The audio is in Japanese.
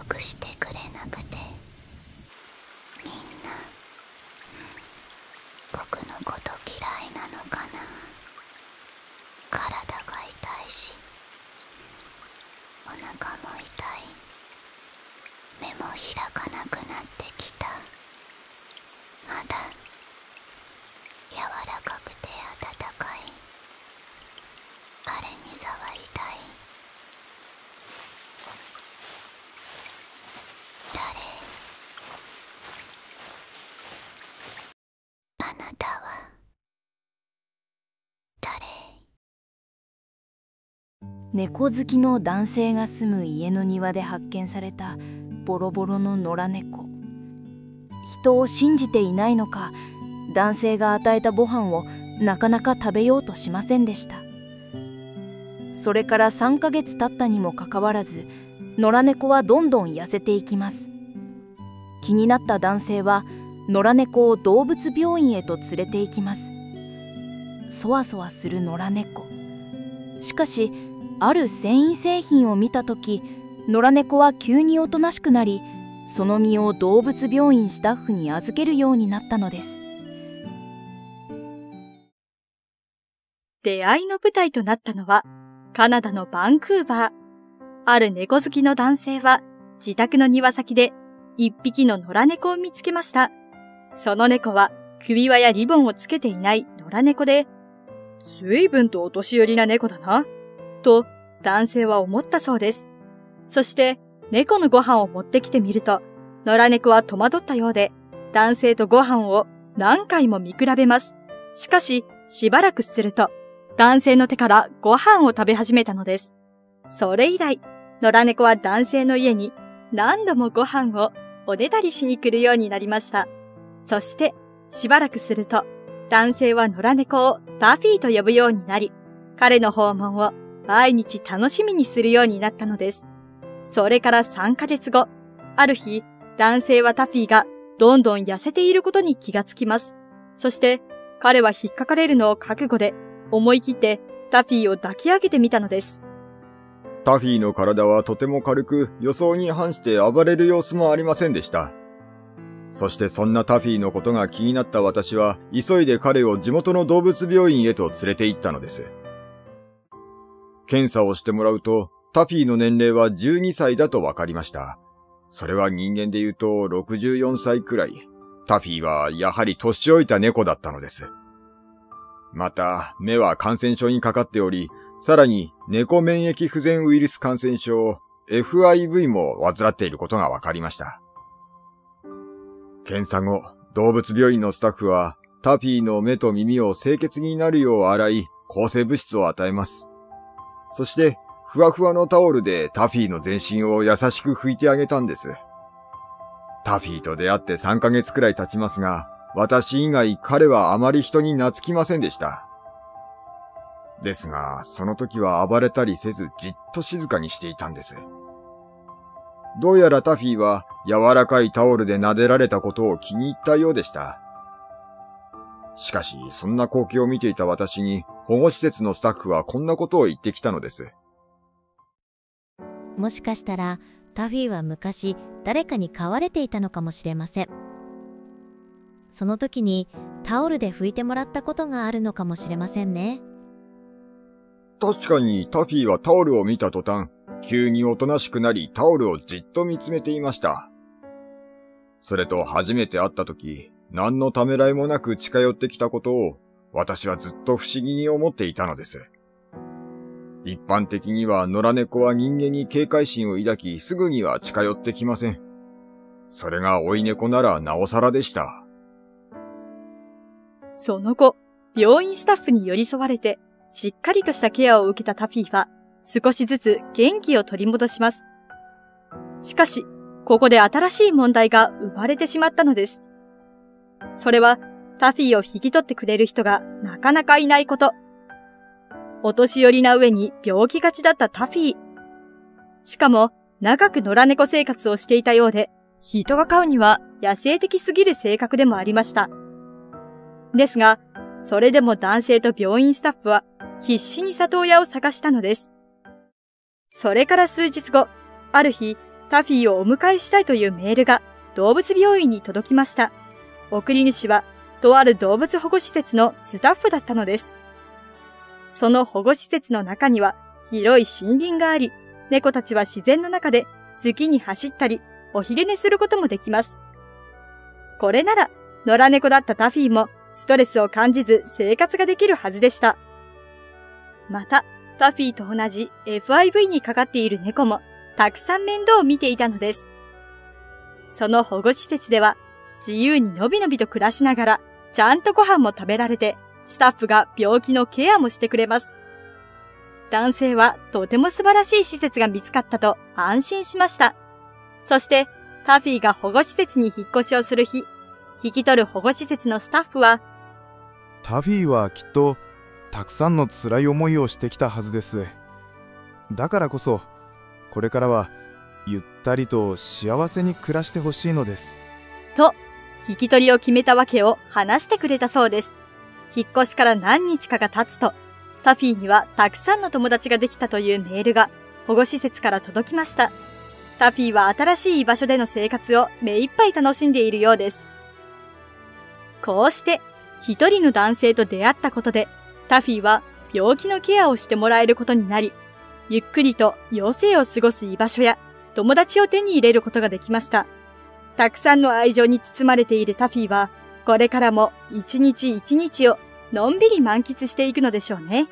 くしてくれなくて、みんな僕のこと嫌いなのかな。体が痛いし、お腹も痛い、目も開かなくなってきた。まだ柔らかくて温かい、あれに触りたい。あなたは誰？猫好きの男性が住む家の庭で発見されたボロボロの野良猫。人を信じていないのか、男性が与えたご飯をなかなか食べようとしませんでした。それから3ヶ月経ったにもかかわらず、野良猫はどんどん痩せていきます。気になった男性は野良猫を動物病院へと連れて行きます。そわそわする野良猫。しかしある繊維製品を見たとき、野良猫は急におとなしくなり、その身を動物病院スタッフに預けるようになったのです。出会いの舞台となったのはカナダのバンクーバー。ある猫好きの男性は自宅の庭先で一匹の野良猫を見つけました。その猫は首輪やリボンをつけていない野良猫で、随分とお年寄りな猫だな、と男性は思ったそうです。そして猫のご飯を持ってきてみると、野良猫は戸惑ったようで、男性とご飯を何回も見比べます。しかししばらくすると、男性の手からご飯を食べ始めたのです。それ以来、野良猫は男性の家に何度もご飯をおねだりしに来るようになりました。そしてしばらくすると、男性は野良猫をタフィーと呼ぶようになり、彼の訪問を毎日楽しみにするようになったのです。それから3ヶ月後、ある日、男性はタフィーがどんどん痩せていることに気がつきます。そして彼は引っかかれるのを覚悟で、思い切ってタフィーを抱き上げてみたのです。タフィーの体はとても軽く、予想に反して暴れる様子もありませんでした。そしてそんなタフィーのことが気になった私は、急いで彼を地元の動物病院へと連れて行ったのです。検査をしてもらうと、タフィーの年齢は12歳だと分かりました。それは人間で言うと64歳くらい。タフィーはやはり年老いた猫だったのです。また、目は感染症にかかっており、さらに猫免疫不全ウイルス感染症 FIV も患っていることが分かりました。検査後、動物病院のスタッフはタフィーの目と耳を清潔になるよう洗い、抗生物質を与えます。そして、ふわふわのタオルでタフィーの全身を優しく拭いてあげたんです。タフィーと出会って3ヶ月くらい経ちますが、私以外彼はあまり人に懐きませんでした。ですが、その時は暴れたりせずじっと静かにしていたんです。どうやらタフィーは柔らかいタオルで撫でられたことを気に入ったようでした。しかし、そんな光景を見ていた私に保護施設のスタッフはこんなことを言ってきたのです。もしかしたらタフィーは昔誰かに飼われていたのかもしれません。その時にタオルで拭いてもらったことがあるのかもしれませんね。確かにタフィーはタオルを見た途端、急におとなしくなりタオルをじっと見つめていました。それと初めて会った時、何のためらいもなく近寄ってきたことを私はずっと不思議に思っていたのです。一般的には野良猫は人間に警戒心を抱きすぐには近寄ってきません。それが追い猫ならなおさらでした。その後、病院スタッフに寄り添われて、しっかりとしたケアを受けたタフィーは、少しずつ元気を取り戻します。しかし、ここで新しい問題が生まれてしまったのです。それは、タフィーを引き取ってくれる人がなかなかいないこと。お年寄りな上に病気がちだったタフィー。しかも、長く野良猫生活をしていたようで、人が飼うには野生的すぎる性格でもありました。ですが、それでも男性と病院スタッフは必死に里親を探したのです。それから数日後、ある日、タフィーをお迎えしたいというメールが動物病院に届きました。送り主は、とある動物保護施設のスタッフだったのです。その保護施設の中には広い森林があり、猫たちは自然の中で好きに走ったり、お昼寝することもできます。これなら、野良猫だったタフィーもストレスを感じず生活ができるはずでした。また、タフィーと同じ FIV にかかっている猫もたくさん面倒を見ていたのです。その保護施設では自由にのびのびと暮らしながらちゃんとご飯も食べられて、スタッフが病気のケアもしてくれます。男性はとても素晴らしい施設が見つかったと安心しました。そしてタフィーが保護施設に引っ越しをする日、引き取る保護施設のスタッフは、タフィーはきっとたくさんの辛い思いをしてきたはずです。だからこそこれからはゆったりと幸せに暮らしてほしいのです。と、引き取りを決めたわけを話してくれたそうです。引っ越しから何日かが経つと、タフィーにはたくさんの友達ができたというメールが保護施設から届きました。タフィーは新しい居場所での生活を目いっぱい楽しんでいるようです。こうして一人の男性と出会ったことで、タフィーは病気のケアをしてもらえることになり、ゆっくりと余生を過ごす居場所や友達を手に入れることができました。たくさんの愛情に包まれているタフィーは、これからも一日一日をのんびり満喫していくのでしょうね。